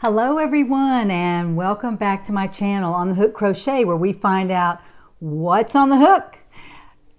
Hello everyone, and welcome back to my channel on the Hook Crochet, where we find out what's on the hook.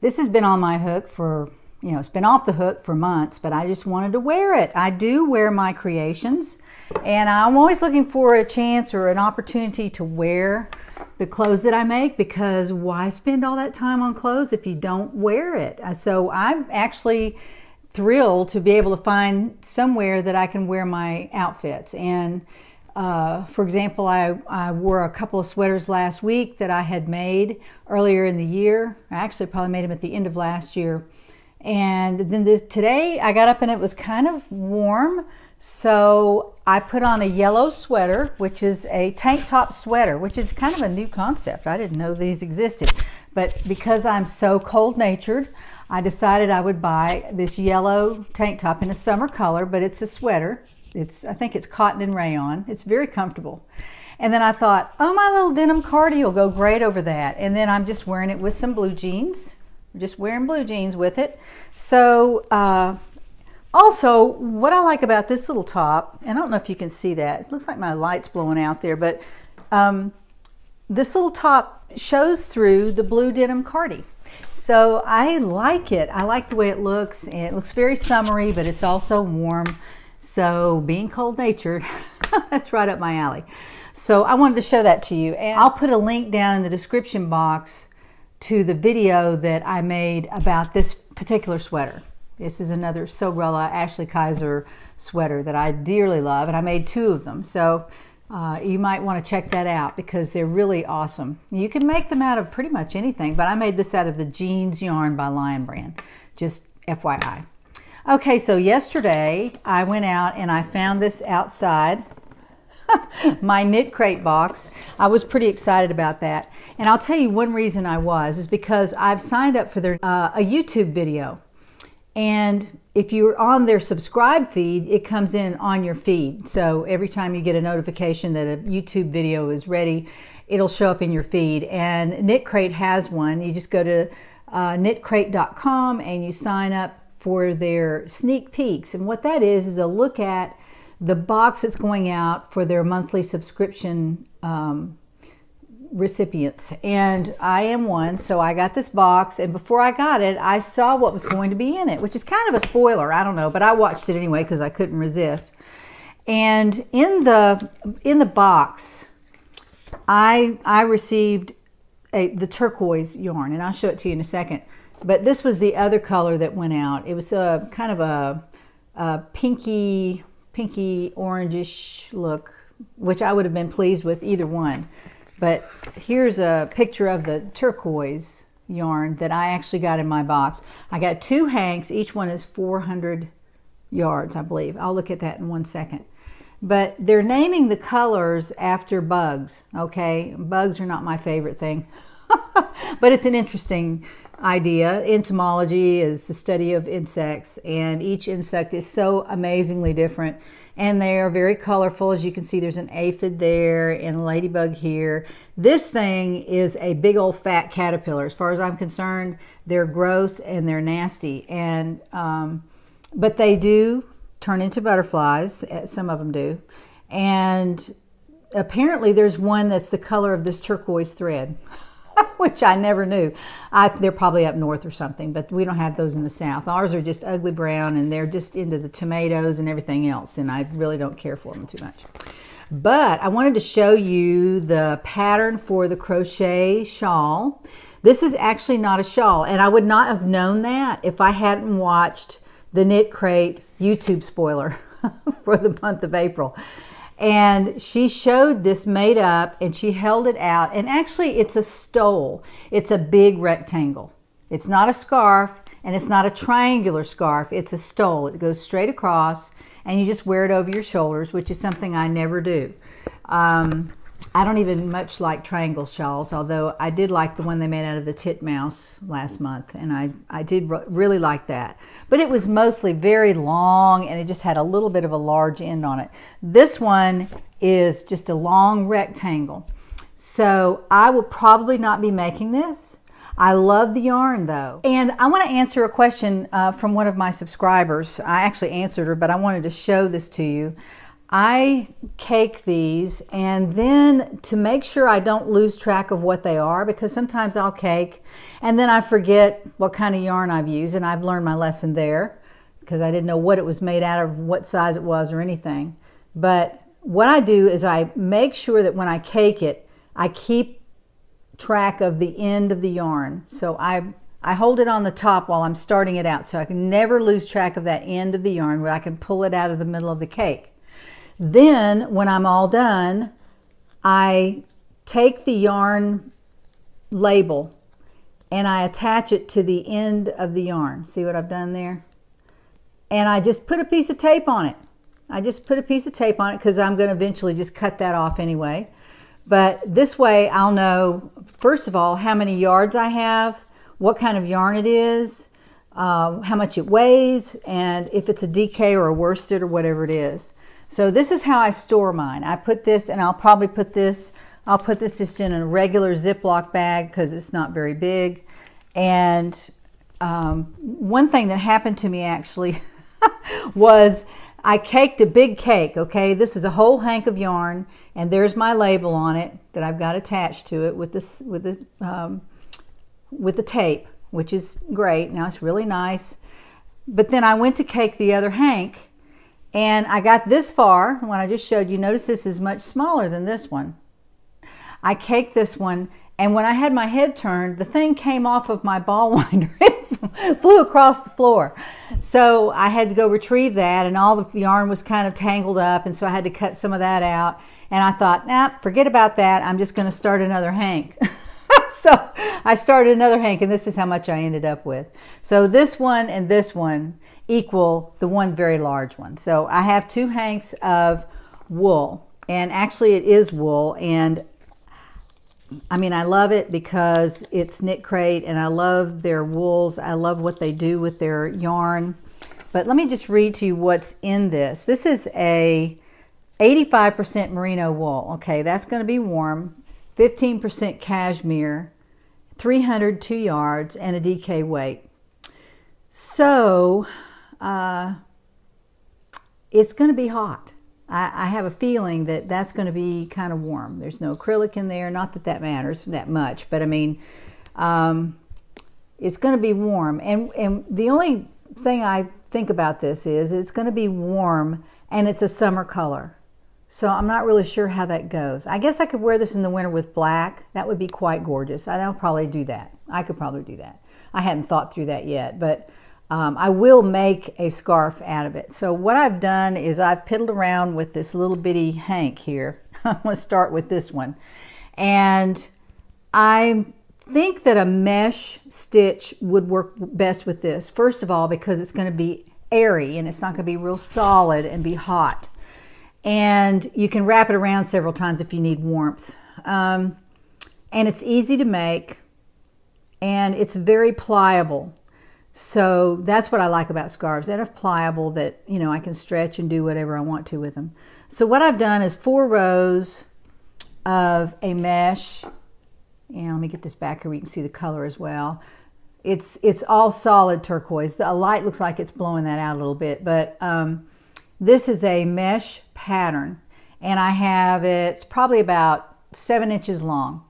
This has been on my hook for, it's been off the hook for months, but I just wanted to wear it. I do wear my creations, and I'm always looking for a chance or an opportunity to wear the clothes that I make, because why spend all that time on clothes if you don't wear it? So I'm actually thrilled to be able to find somewhere that I can wear my outfits. And for example, I wore a couple of sweaters last week that I had made earlier in the year. I actually probably made them at the end of last year. And then today I got up and it was kind of warm, so I put on a yellow sweater, which is a tank top sweater, which is kind of a new concept. I didn't know these existed, but because I'm so cold-natured, I decided I would buy this yellow tank top in a summer color, but it's a sweater. I think it's cotton and rayon. It's very comfortable. And then I thought, oh, my Lil Denim Cardi will go great over that. And then I'm just wearing it with some blue jeans. I'm just wearing blue jeans with it. So also, what I like about this little top, and I don't know if you can see that. It looks like my light's blowing out there, but this little top shows through the blue denim cardi. So I like it. I like the way it looks, and it looks very summery, but it's also warm. So being cold-natured, that's right up my alley. So I wanted to show that to you, and I'll put a link down in the description box to the video that I made about this particular sweater. This is another Sogrella Ashley Kaiser sweater that I dearly love, and I made 2 of them. So you might want to check that out because they're really awesome. You can make them out of pretty much anything, but I made this out of the jeans yarn by Lion Brand, just FYI. Okay, so yesterday I went out and I found this outside my KnitCrate box. I was pretty excited about that, and I'll tell you one reason I was is because I've signed up for their a YouTube video, and if you're on their subscribe feed, it comes in on your feed. So every time you get a notification that a YouTube video is ready, it'll show up in your feed. And KnitCrate has one. You just go to knitcrate.com and you sign up for their sneak peeks. And what that is a look at the box that's going out for their monthly subscription recipients. And I am one, so I got this box, and before I got it, I saw what was going to be in it, which is kind of a spoiler, I don't know, but I watched it anyway because I couldn't resist. And in the box, I received the turquoise yarn, and I'll show it to you in a second. But this was the other color that went out. It was a kind of a pinky orangish look, which I would have been pleased with either one. But here's a picture of the turquoise yarn that I actually got in my box. I got 2 hanks. Each one is 400 yards, I believe. I'll look at that in one second. But they're naming the colors after bugs, okay? Bugs are not my favorite thing. But it's an interesting idea. Entomology is the study of insects, and each insect is so amazingly different. And they are very colorful. As you can see, there's an aphid there and a ladybug here. This thing is a big old fat caterpillar. As far as I'm concerned, they're gross and they're nasty. And but they do turn into butterflies. Some of them do. And apparently there's one that's the color of this turquoise thread, which I never knew. They're probably up north or something, but we don't have those in the south. Ours are just ugly brown, and they're just into the tomatoes and everything else, and I really don't care for them too much. But I wanted to show you the pattern for the crochet shawl. This is actually not a shawl, and I would not have known that if I hadn't watched the KnitCrate YouTube spoiler for the month of April. And she showed this made up, and she held it out, and actually it's a stole. It's a big rectangle. It's not a scarf, and it's not a triangular scarf. It's a stole. It goes straight across, and you just wear it over your shoulders, which is something I never do. I don't even much like triangle shawls, although I did like the one they made out of the titmouse last month, and I did really like that. But it was mostly very long, and it just had a little bit of a large end on it. This one is just a long rectangle. So I will probably not be making this. I love the yarn though. And I want to answer a question from one of my subscribers. I actually answered her, but I wanted to show this to you. I cake these, and then to make sure I don't lose track of what they are, because sometimes I'll cake and then I forget what kind of yarn I've used, and I've learned my lesson there because I didn't know what it was made out of, what size it was or anything. But what I do is I make sure that when I cake it, I keep track of the end of the yarn. So I hold it on the top while I'm starting it out, so I can never lose track of that end of the yarn where I can pull it out of the middle of the cake. Then when I'm all done, I take the yarn label and I attach it to the end of the yarn. See what I've done there? And I just put a piece of tape on it. I just put a piece of tape on it because I'm going to eventually just cut that off anyway. But this way I'll know, first of all, how many yards I have, what kind of yarn it is, how much it weighs, and if it's a DK or a worsted or whatever it is. So this is how I store mine. I put this, and I'll probably put this, I'll put this just in a regular Ziploc bag because it's not very big. And one thing that happened to me actually was I caked a big cake, okay? This is a whole hank of yarn, and there's my label on it that I've got attached to it with the tape, which is great. Now it's really nice. But then I went to cake the other hank, and I got this far, when I just showed you. Notice this is much smaller than this one. I caked this one, and when I had my head turned, the thing came off of my ball winder. It flew across the floor. So I had to go retrieve that, and all the yarn was kind of tangled up, and so I had to cut some of that out. And I thought, nah, forget about that. I'm just going to start another hank. So I started another hank, and this is how much I ended up with. So this one and this one equal the one very large one. So I have 2 hanks of wool, and actually it is wool, and I mean, I love it because it's KnitCrate, and I love their wools. I love what they do with their yarn. But let me just read to you what's in this. This is a 85% merino wool. Okay, that's going to be warm. 15% cashmere, 302 yards, and a DK weight. So it's going to be hot. I have a feeling that that's going to be kind of warm. There's no acrylic in there. Not that that matters that much, but I mean, it's going to be warm. And the only thing I think about this is it's going to be warm, and it's a summer color. So I'm not really sure how that goes. I guess I could wear this in the winter with black. That would be quite gorgeous. I'll probably do that. I could probably do that. I hadn't thought through that yet, but I will make a scarf out of it. So what I've done is I've piddled around with this little bitty hank here. I'm going to start with this one. And I think that a mesh stitch would work best with this. First of all, because it's going to be airy and it's not going to be real solid and be hot. And you can wrap it around several times if you need warmth. And it's easy to make, and it's very pliable. So that's what I like about scarves. They're pliable, that, you know, I can stretch and do whatever I want to with them. So what I've done is 4 rows of a mesh. And let me get this back here where you can see the color as well. It's all solid turquoise. The light looks like it's blowing that out a little bit, but this is a mesh pattern, and I have it's probably about 7 inches long,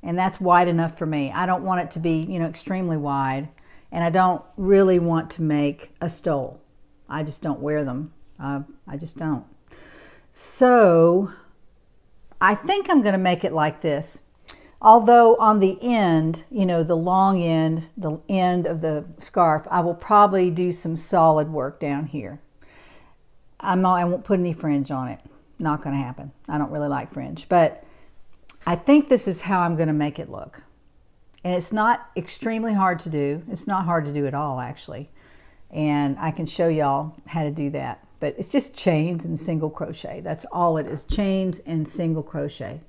and that's wide enough for me. I don't want it to be, you know, extremely wide, and I don't really want to make a stole. I just don't wear them. I just don't. So I think I'm going to make it like this. Although on the end, you know, the long end, the end of the scarf, I will probably do some solid work down here. I won't put any fringe on it. Not going to happen. I don't really like fringe, but I think this is how I'm going to make it look. And it's not extremely hard to do. It's not hard to do at all, actually. And I can show y'all how to do that. But it's just chains and single crochet. That's all it is. Chains and single crochet.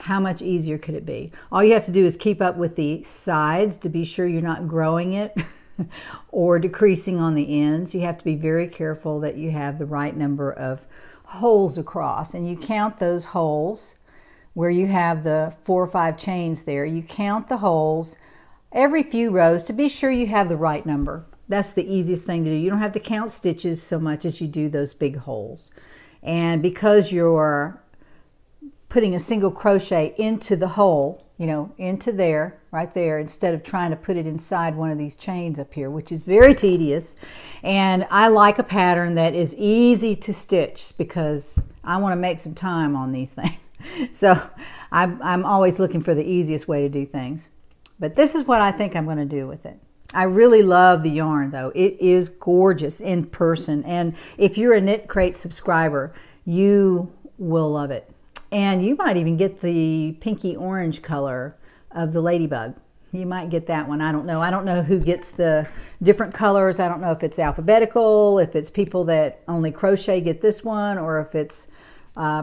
How much easier could it be? All you have to do is keep up with the sides to be sure you're not growing it or decreasing on the ends. You have to be very careful that you have the right number of holes across. And you count those holes where you have the 4 or 5 chains there. You count the holes every few rows to be sure you have the right number. That's the easiest thing to do. You don't have to count stitches so much as you do those big holes. And because you're putting a single crochet into the hole, you know, into there, right there, instead of trying to put it inside one of these chains up here, which is very tedious. And I like a pattern that is easy to stitch because I want to make some time on these things. So I'm always looking for the easiest way to do things. But this is what I think I'm going to do with it. I really love the yarn though. It is gorgeous in person. And if you're a KnitCrate subscriber, you will love it. And you might even get the pinky orange color of the ladybug. You might get that one. I don't know. I don't know who gets the different colors. I don't know if it's alphabetical, if it's people that only crochet get this one, or if it's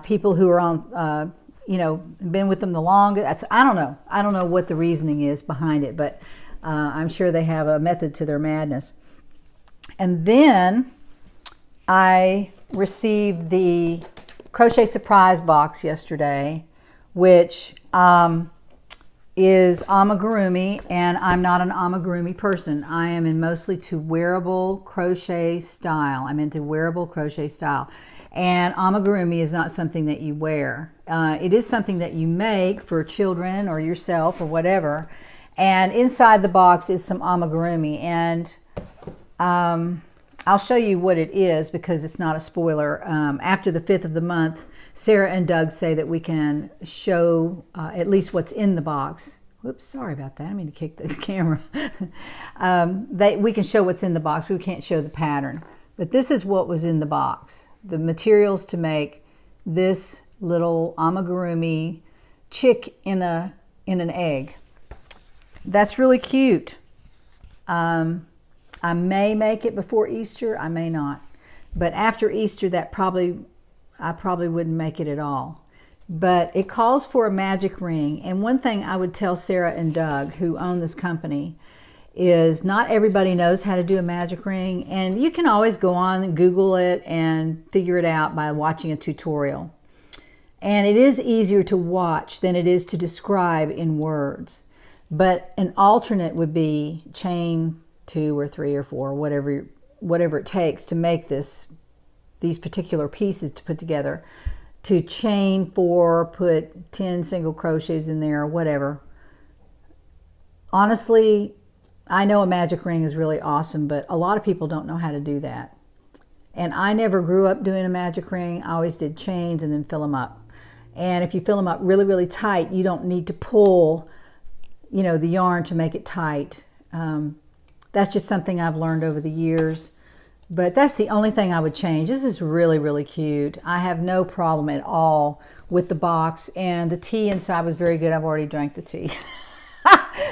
people who are on, you know, been with them the longest. I don't know. I don't know what the reasoning is behind it, but I'm sure they have a method to their madness. And then I received the Crochet Surprise box yesterday, which is amigurumi, and I'm not an amigurumi person. I am in mostly to wearable crochet style. I'm into wearable crochet style. And amigurumi is not something that you wear. It is something that you make for children or yourself or whatever. And inside the box is some amigurumi. And I'll show you what it is because it's not a spoiler. After the 5th of the month, Sarah and Doug say that we can show at least what's in the box. Whoops, sorry about that. I mean to kick the camera. We can show what's in the box. We can't show the pattern. But this is what was in the box. The materials to make this little amigurumi chick in an egg. That's really cute. I may make it before Easter, I may not. But after Easter, I probably wouldn't make it at all. But it calls for a magic ring. And one thing I would tell Sarah and Doug, who own this company, is not everybody knows how to do a magic ring. And you can always go on and Google it and figure it out by watching a tutorial. And it is easier to watch than it is to describe in words. But an alternate would be chain 2 or 3 or 4, whatever it takes to make these particular pieces to put together. To chain 4, put 10 single crochets in there, or whatever. Honestly, I know a magic ring is really awesome, but a lot of people don't know how to do that. And I never grew up doing a magic ring. I always did chains and then fill them up. And if you fill them up really, really tight, you don't need to pull, you know, the yarn to make it tight. That's just something I've learned over the years. But that's the only thing I would change. This is really, really cute. I have no problem at all with the box. And the tea inside was very good. I've already drank the tea.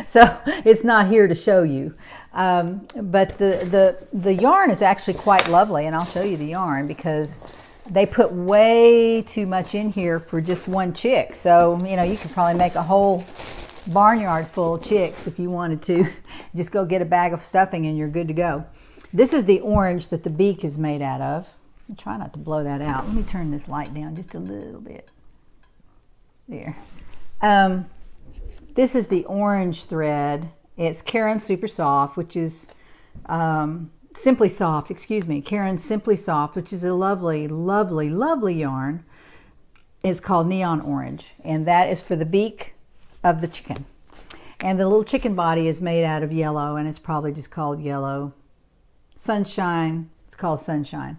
So it's not here to show you. But the yarn is actually quite lovely. And I'll show you the yarn because they put way too much in here for just one chick. So, you know, you could probably make a whole barnyard full of chicks if you wanted to. Just go get a bag of stuffing and you're good to go. This is the orange that the beak is made out of. I'll try not to blow that out. Let me turn this light down just a little bit. There. This is the orange thread. It's Caron Super Soft, which is Simply Soft, excuse me. Caron Simply Soft, which is a lovely, lovely, lovely yarn. It's called Neon Orange, and that is for the beak of the chicken. And the little chicken body is made out of yellow, and it's probably just called yellow. Sunshine, it's called Sunshine.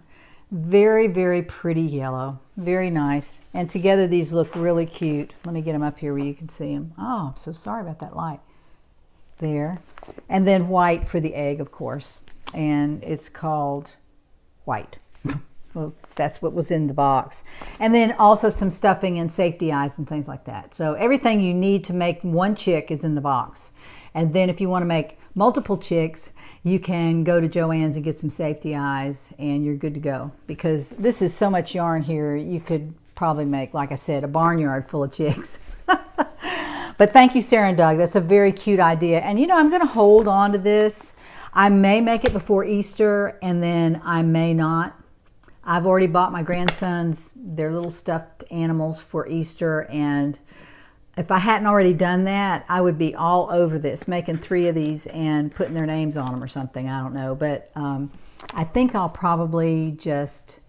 Very, very pretty yellow. Very nice. And together these look really cute. Let me get them up here where you can see them. Oh, I'm so sorry about that light. There. And then white for the egg, of course. And it's called white. Well, that's what was in the box. And then also some stuffing and safety eyes and things like that. So everything you need to make one chick is in the box. And then if you want to make multiple chicks, you can go to Joann's and get some safety eyes and you're good to go. Because this is so much yarn here, you could probably make, like I said, a barnyard full of chicks. But thank you, Sarah and Doug. That's a very cute idea. And you know, I'm going to hold on to this. I may make it before Easter and then I may not. I've already bought my grandsons their little stuffed animals for Easter, and if I hadn't already done that, I would be all over this, making 3 of these and putting their names on them or something. I don't know, but I think I'll probably just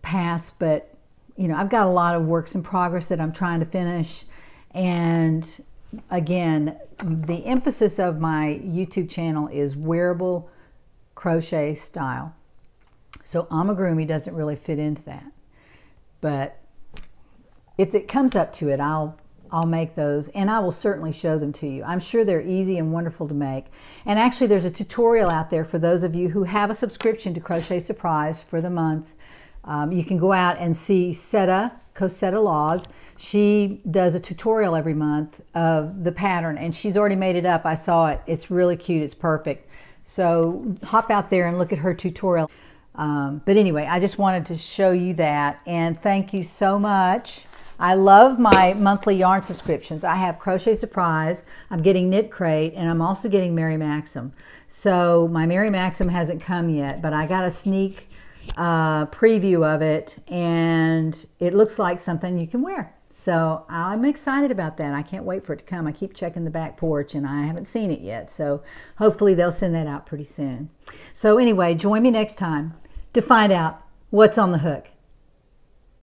pass, but you know, I've got a lot of works in progress that I'm trying to finish. And again, the emphasis of my YouTube channel is wearable crochet style. So amigurumi doesn't really fit into that. But if it comes up to it, I'll make those, and I will certainly show them to you. I'm sure they're easy and wonderful to make. And actually, there's a tutorial out there for those of you who have a subscription to Crochet Surprise for the month. You can go out and see Cosetta Laws. She does a tutorial every month of the pattern, and she's already made it up. I saw it. It's really cute. It's perfect. So hop out there and look at her tutorial. But anyway, I just wanted to show you that, and thank you so much. I love my monthly yarn subscriptions. I have Crochet Surprise, I'm getting KnitCrate, and I'm also getting Mary Maxim. So my Mary Maxim hasn't come yet, but I got a sneak preview of it, and it looks like something you can wear. So I'm excited about that. I can't wait for it to come. I keep checking the back porch, and I haven't seen it yet. So hopefully they'll send that out pretty soon. So anyway, join me next time to find out what's on the hook.